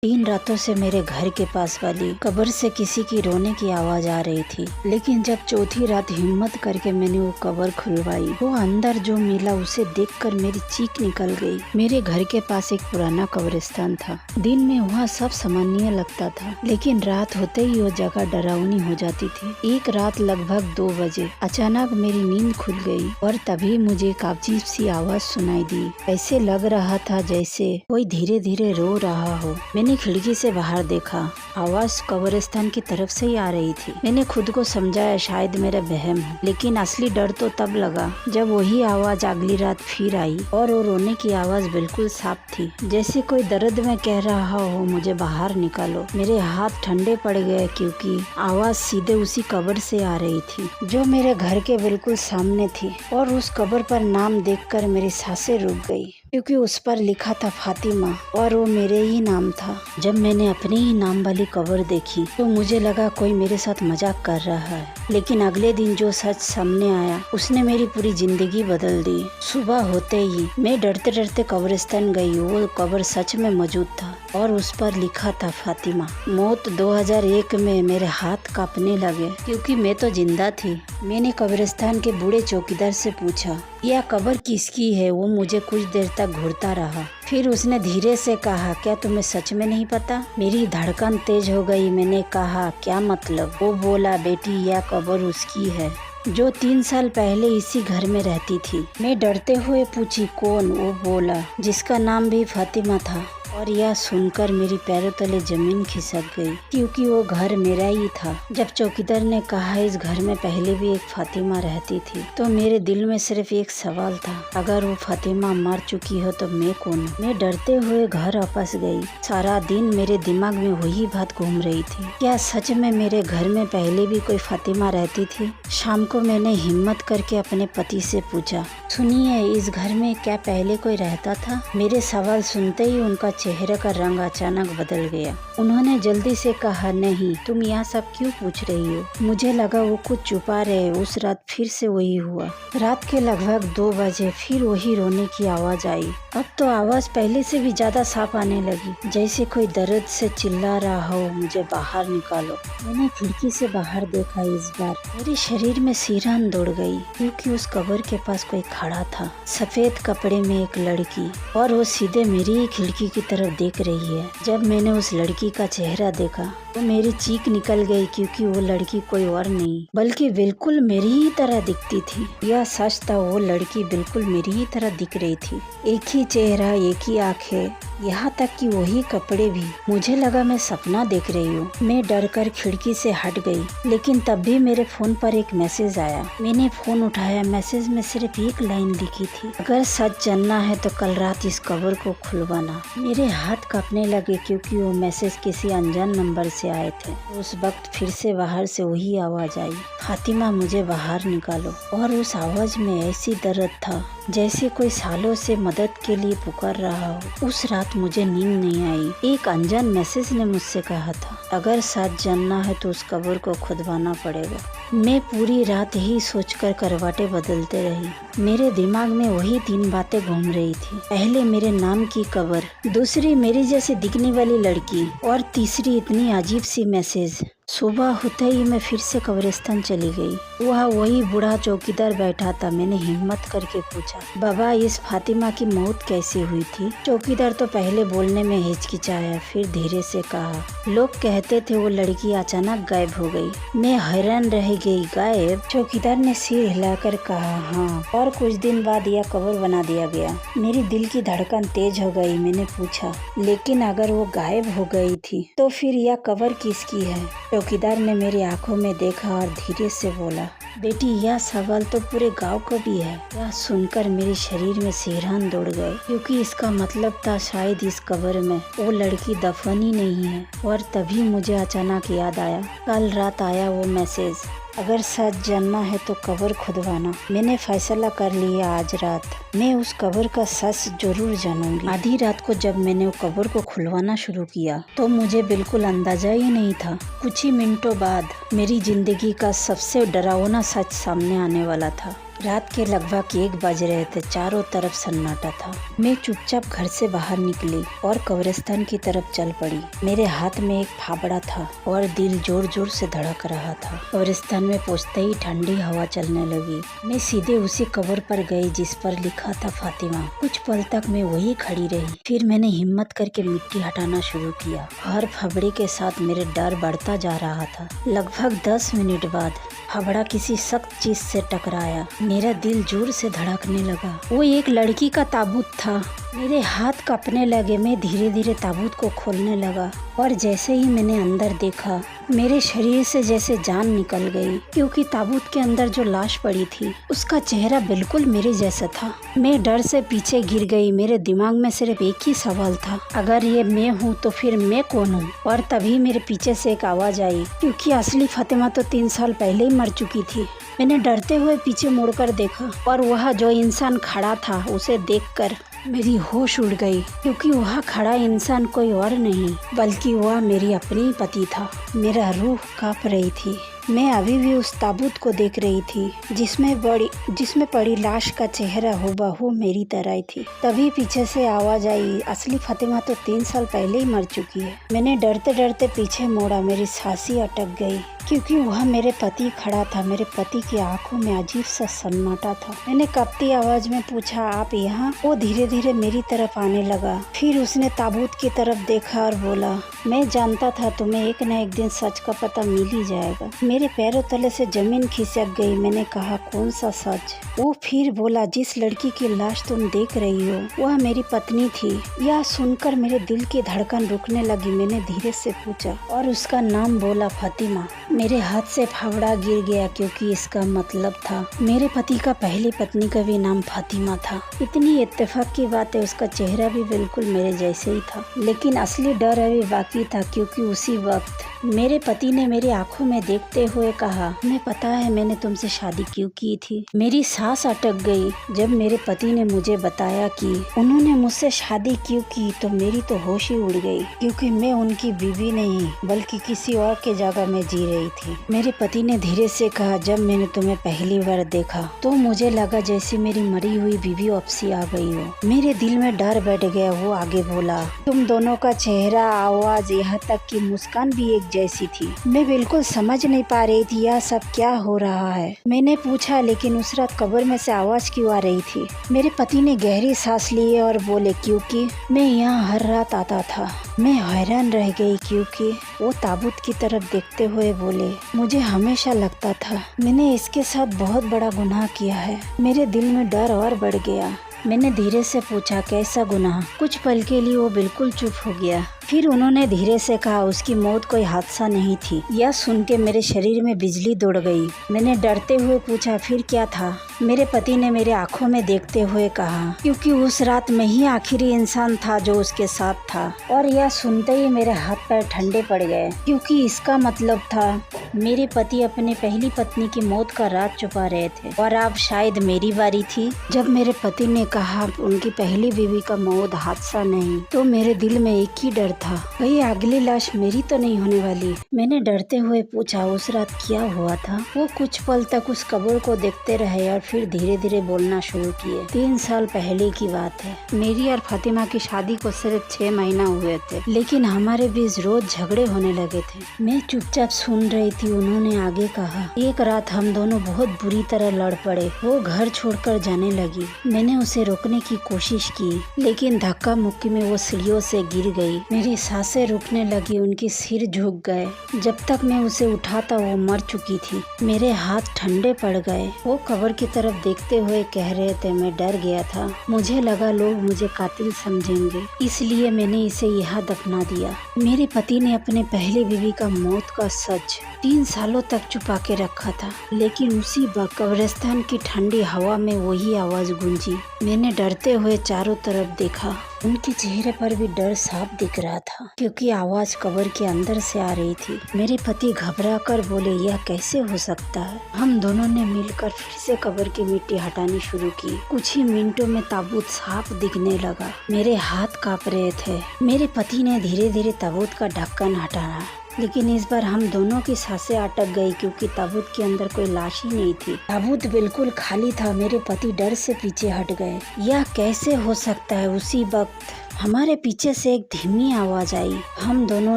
3 रातों से मेरे घर के पास वाली कब्र से किसी की रोने की आवाज आ रही थी, लेकिन जब चौथी रात हिम्मत करके मैंने वो कब्र खुलवाई, वो अंदर जो मिला उसे देखकर मेरी चीख निकल गई। मेरे घर के पास एक पुराना कब्रिस्तान था। दिन में वहाँ सब सामान्य लगता था, लेकिन रात होते ही वो जगह डरावनी हो जाती थी। एक रात लगभग 2 बजे अचानक मेरी नींद खुल गई और तभी मुझे एक अजीब सी आवाज सुनाई दी। ऐसे लग रहा था जैसे कोई धीरे धीरे रो रहा हो। मैंने खिड़की से बाहर देखा, आवाज कब्रिस्तान की तरफ से ही आ रही थी। मैंने खुद को समझाया शायद मेरा वहम है, लेकिन असली डर तो तब लगा जब वही आवाज अगली रात फिर आई और वो रोने की आवाज बिल्कुल साफ थी, जैसे कोई दर्द में कह रहा हो मुझे बाहर निकालो। मेरे हाथ ठंडे पड़ गए क्योंकि आवाज सीधे उसी कब्र से आ रही थी जो मेरे घर के बिल्कुल सामने थी, और उस कब्र पर नाम देखकर मेरी सांसें रुक गई क्योंकि उस पर लिखा था फातिमा, और वो मेरे ही नाम था। जब मैंने अपने ही नाम वाली कब्र देखी तो मुझे लगा कोई मेरे साथ मजाक कर रहा है, लेकिन अगले दिन जो सच सामने आया उसने मेरी पूरी जिंदगी बदल दी। सुबह होते ही मैं डरते डरते कब्रिस्तान गई। वो कब्र सच में मौजूद था और उस पर लिखा था फातिमा। मौत 2001 में मेरे हाथ कांपने लगे क्योंकि मैं तो जिंदा थी। मैंने कब्रिस्तान के बूढ़े चौकीदार से पूछा यह कब्र किसकी है। वो मुझे कुछ देर तक घूरता रहा, फिर उसने धीरे से कहा क्या तुम्हें सच में नहीं पता। मेरी धड़कन तेज हो गई। मैंने कहा क्या मतलब। वो बोला बेटी यह कब्र उसकी है जो 3 साल पहले इसी घर में रहती थी। मैं डरते हुए पूछी कौन। वो बोला जिसका नाम भी फातिमा था। और यह सुनकर मेरी पैरों तले जमीन खिसक गई क्योंकि वो घर मेरा ही था। जब चौकीदार ने कहा इस घर में पहले भी एक फातिमा रहती थी तो मेरे दिल में सिर्फ एक सवाल था, अगर वो फातिमा मर चुकी हो तो मैं कौन हूँ। मैं डरते हुए घर वापस गई। सारा दिन मेरे दिमाग में वही बात घूम रही थी, क्या सच में मेरे घर में पहले भी कोई फातिमा रहती थी। शाम को मैंने हिम्मत करके अपने पति से पूछा सुनिए इस घर में क्या पहले कोई रहता था। मेरे सवाल सुनते ही उनका चेहरे का रंग अचानक बदल गया। उन्होंने जल्दी से कहा नहीं तुम यहाँ सब क्यों पूछ रही हो। मुझे लगा वो कुछ छुपा रहे। उस रात फिर से वही हुआ। रात के लगभग 2 बजे फिर वही रोने की आवाज आई। अब तो आवाज पहले से भी ज्यादा साफ आने लगी, जैसे कोई दर्द से चिल्ला रहा हो मुझे बाहर निकालो। मैंने खिड़की से बाहर देखा। इस बार मेरे शरीर में सिरहन दौड़ गई क्योंकि उस कब्र के पास कोई खड़ा था, सफेद कपड़े में एक लड़की, और वो सीधे मेरी ही खिड़की की तरफ देख रही है। जब मैंने उस लड़की का चेहरा देखा तो मेरी चीख निकल गई क्योंकि वो लड़की कोई और नहीं बल्कि बिल्कुल मेरी ही तरह दिखती थी। यह सच था, वो लड़की बिल्कुल मेरी ही तरह दिख रही थी। एक ही चेहरा, एक ही आंखें, यहाँ तक कि वही कपड़े भी। मुझे लगा मैं सपना देख रही हूँ। मैं डरकर खिड़की से हट गई, लेकिन तब भी मेरे फोन पर एक मैसेज आया। मैंने फोन उठाया। मैसेज में सिर्फ एक लाइन लिखी थी, अगर सच जानना है तो कल रात इस कब्र को खुलवाना। मेरे हाथ कांपने लगे क्योंकि वो मैसेज किसी अनजान नंबर से आए थे। उस वक्त फिर से बाहर से वही आवाज आई, फातिमा मुझे बाहर निकालो। और उस आवाज में ऐसी दर्द था जैसे कोई सालों से मदद के लिए पुकार रहा हो। उस रात मुझे नींद नहीं आई। एक अनजान मैसेज ने मुझसे कहा था अगर सच जानना है तो उस कब्र को खुदवाना पड़ेगा। मैं पूरी रात ही सोचकर करवाटें बदलते रही। मेरे दिमाग में वही 3 बातें घूम रही थी। पहले मेरे नाम की कब्र, दूसरी मेरी जैसी दिखने वाली लड़की, और तीसरी इतनी अजीब सी मैसेज। सुबह होते ही मैं फिर से कब्रिस्तान चली गई। वहाँ वही बूढ़ा चौकीदार बैठा था। मैंने हिम्मत करके पूछा बाबा इस फातिमा की मौत कैसे हुई थी। चौकीदार तो पहले बोलने में हिचकिचाया, फिर धीरे से कहा लोग कहते थे वो लड़की अचानक गायब हो गई। मैं हैरान रह गई। गायब? चौकीदार ने सिर हिलाकर कहा हाँ, और कुछ दिन बाद यह कब्र बना दिया गया। मेरी दिल की धड़कन तेज हो गई। मैंने पूछा लेकिन अगर वो गायब हो गई थी तो फिर यह कब्र किसकी है। चौकीदार ने मेरी आंखों में देखा और धीरे से बोला बेटी यह सवाल तो पूरे गांव को भी है। यह सुनकर मेरे शरीर में सिरहन दौड़ गए क्योंकि इसका मतलब था शायद इस कब्र में वो लड़की दफन ही नहीं है। और तभी मुझे अचानक याद आया, कल रात आया वो मैसेज, अगर सच जानना है तो कब्र खुदवाना। मैंने फैसला कर लिया आज रात मैं उस कब्र का सच जरूर जानूंगी। आधी रात को जब मैंने वो कब्र को खुलवाना शुरू किया तो मुझे बिल्कुल अंदाजा ही नहीं था कुछ ही मिनटों बाद मेरी जिंदगी का सबसे डरावना सच सामने आने वाला था। रात के लगभग 1 बज रहे थे। चारों तरफ सन्नाटा था। मैं चुपचाप घर से बाहर निकली और कब्रिस्तान की तरफ चल पड़ी। मेरे हाथ में एक फावड़ा था और दिल जोर जोर से धड़क रहा था। कब्रिस्तान में पहुंचते ही ठंडी हवा चलने लगी। मैं सीधे उसी कब्र पर गई जिस पर लिखा था फातिमा। कुछ पल तक मैं वही खड़ी रही। फिर मैंने हिम्मत करके मिट्टी हटाना शुरू किया। हर फावड़े के साथ मेरे डर बढ़ता जा रहा था। लगभग 10 मिनट बाद फावड़ा किसी सख्त चीज से टकराया। मेरा दिल जोर से धड़कने लगा। वो एक लड़की का ताबूत था। मेरे हाथ कांपने लगे। मैं धीरे धीरे ताबूत को खोलने लगा और जैसे ही मैंने अंदर देखा, मेरे शरीर से जैसे जान निकल गई, क्योंकि ताबूत के अंदर जो लाश पड़ी थी उसका चेहरा बिल्कुल मेरे जैसा था। मैं डर से पीछे गिर गई। मेरे दिमाग में सिर्फ एक ही सवाल था, अगर ये मैं हूँ तो फिर मैं कौन हूँ। और तभी मेरे पीछे से एक आवाज आई, क्योंकि असली फातिमा तो 3 साल पहले ही मर चुकी थी। मैंने डरते हुए पीछे मुड़कर देखा और वह जो इंसान खड़ा था उसे देखकर मेरी होश उड़ गई, क्योंकि वह खड़ा इंसान कोई और नहीं बल्कि वह मेरी अपनी पति था। मेरा रूह कांप रही थी। मैं अभी भी उस ताबूत को देख रही थी जिसमें पड़ी लाश का चेहरा हूबहू मेरी तरह ही थी। तभी पीछे से आवाज आई, असली फातिमा तो 3 साल पहले ही मर चुकी है। मैंने डरते डरते पीछे मोड़ा। मेरी सांसें अटक गई, क्योंकि वह मेरे पति खड़ा था। मेरे पति की आंखों में अजीब सा सन्नाटा था। मैंने कांपती आवाज में पूछा, आप यहाँ? वो धीरे धीरे मेरी तरफ आने लगा। फिर उसने ताबूत की तरफ देखा और बोला, मैं जानता था तुम्हें एक न एक दिन सच का पता मिल ही जाएगा। मेरे पैरों तले से जमीन खिसक गई। मैंने कहा, कौन सा सच? वो फिर बोला, जिस लड़की की लाश तुम देख रही हो वह मेरी पत्नी थी। यह सुनकर मेरे दिल की धड़कन रुकने लगी। मैंने धीरे से पूछा और उसका नाम बोला, फातिमा। मेरे हाथ से फावड़ा गिर गया, क्योंकि इसका मतलब था मेरे पति का पहली पत्नी का भी नाम फातिमा था। इतनी इत्तेफाक की बात है, उसका चेहरा भी बिल्कुल मेरे जैसे ही था। लेकिन असली डर अभी बाकी था, क्योंकि उसी वक्त मेरे पति ने मेरी आंखों में देखते हुए कहा, तुम्हें पता है मैंने तुमसे शादी क्यों की थी? मेरी सांस अटक गई जब मेरे पति ने मुझे बताया कि उन्होंने मुझसे शादी क्यों की, तो मेरी तो होश ही उड़ गई, क्योंकि मैं उनकी बीवी नहीं बल्कि किसी और के जगह में जी रही थी। मेरे पति ने धीरे से कहा, जब मैंने तुम्हें पहली बार देखा तो मुझे लगा जैसे मेरी मरी हुई बीवी वापसी आ गई हो। मेरे दिल में डर बैठ गया। वो आगे बोला, तुम दोनों का चेहरा, आवाज, यहाँ तक कि मुस्कान भी एक जैसी थी। मैं बिल्कुल समझ नहीं पा रही थी यह सब क्या हो रहा है। मैंने पूछा, लेकिन उस रात कब्र में से आवाज क्यों आ रही थी? मेरे पति ने गहरी सांस ली और बोले, क्योंकि मैं यहाँ हर रात आता था। मैं हैरान रह गई, क्योंकि वो ताबूत की तरफ देखते हुए बोले, मुझे हमेशा लगता था मैंने इसके साथ बहुत बड़ा गुनाह किया है। मेरे दिल में डर और बढ़ गया। मैंने धीरे से पूछा, कैसा गुनाह? कुछ पल के लिए वो बिल्कुल चुप हो गया। फिर उन्होंने धीरे से कहा, उसकी मौत कोई हादसा नहीं थी। यह सुन के मेरे शरीर में बिजली दौड़ गई। मैंने डरते हुए पूछा, फिर क्या था? मेरे पति ने मेरे आंखों में देखते हुए कहा, क्योंकि उस रात मैं ही आखिरी इंसान था जो उसके साथ था। और यह सुनते ही मेरे हाथ पैर ठंडे पड़ गए, क्योंकि इसका मतलब था मेरे पति अपनी पहली पत्नी की मौत का राज छुपा रहे थे और अब शायद मेरी बारी थी। जब मेरे पति ने कहा उनकी पहली बीवी का मौत हादसा नहीं, तो मेरे दिल में एक ही डर था, कहीं अगली लाश मेरी तो नहीं होने वाली। मैंने डरते हुए पूछा, उस रात क्या हुआ था? वो कुछ पल तक उस कब्र को देखते रहे और फिर धीरे धीरे बोलना शुरू किए। 3 साल पहले की बात है। मेरी और फातिमा की शादी को सिर्फ 6 महीना हुए थे, लेकिन हमारे बीच रोज झगड़े होने लगे थे। मैं चुपचाप सुन रही थी। उन्होंने आगे कहा, एक रात हम दोनों बहुत बुरी तरह लड़ पड़े। वो घर छोड़कर जाने लगी। मैंने उसे रोकने की कोशिश की, लेकिन धक्का मुक्की में वो सीढ़ियों से गिर गई। मेरी सांसें रुकने लगी। उनके सिर झुक गए। जब तक मैं उसे उठाता वो मर चुकी थी। मेरे हाथ ठंडे पड़ गए। वो कब्र की तरफ देखते हुए कह रहे थे, मैं डर गया था। मुझे लगा लोग मुझे कातिल समझेंगे, इसलिए मैंने इसे यहाँ दफना दिया। मेरे पति ने अपने पहले बीवी का मौत का सच 3 सालों तक छुपा के रखा था, लेकिन उसी वक्त कब्रिस्तान की ठंडी हवा में वही आवाज गूंजी। मैंने डरते हुए चारों तरफ देखा। उनके चेहरे पर भी डर साफ दिख रहा था, क्योंकि आवाज कब्र के अंदर से आ रही थी। मेरे पति घबरा कर बोले, यह कैसे हो सकता है? हम दोनों ने मिलकर फिर से कब्र की मिट्टी हटानी शुरू की। कुछ ही मिनटों में ताबूत साफ दिखने लगा। मेरे हाथ कांप रहे थे। मेरे पति ने धीरे धीरे ताबूत का ढक्कन हटाया लेकिन इस बार हम दोनों की सांसें अटक गई क्योंकि ताबूत के अंदर कोई लाश ही नहीं थी। ताबूत बिल्कुल खाली था। मेरे पति डर से पीछे हट गए। यह कैसे हो सकता है? उसी वक्त हमारे पीछे से एक धीमी आवाज आई। हम दोनों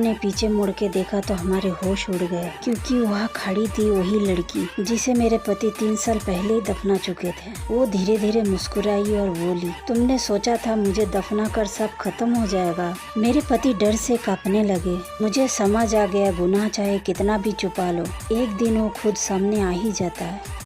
ने पीछे मुड़ के देखा तो हमारे होश उड़ गए क्योंकि वहाँ खड़ी थी वही लड़की जिसे मेरे पति 3 साल पहले ही दफना चुके थे। वो धीरे धीरे मुस्कुराई और बोली, तुमने सोचा था मुझे दफना कर सब खत्म हो जाएगा? मेरे पति डर से कांपने लगे। मुझे समझ आ गया, गुनाह चाहे कितना भी छुपा लो, एक दिन वो खुद सामने आ ही जाता है।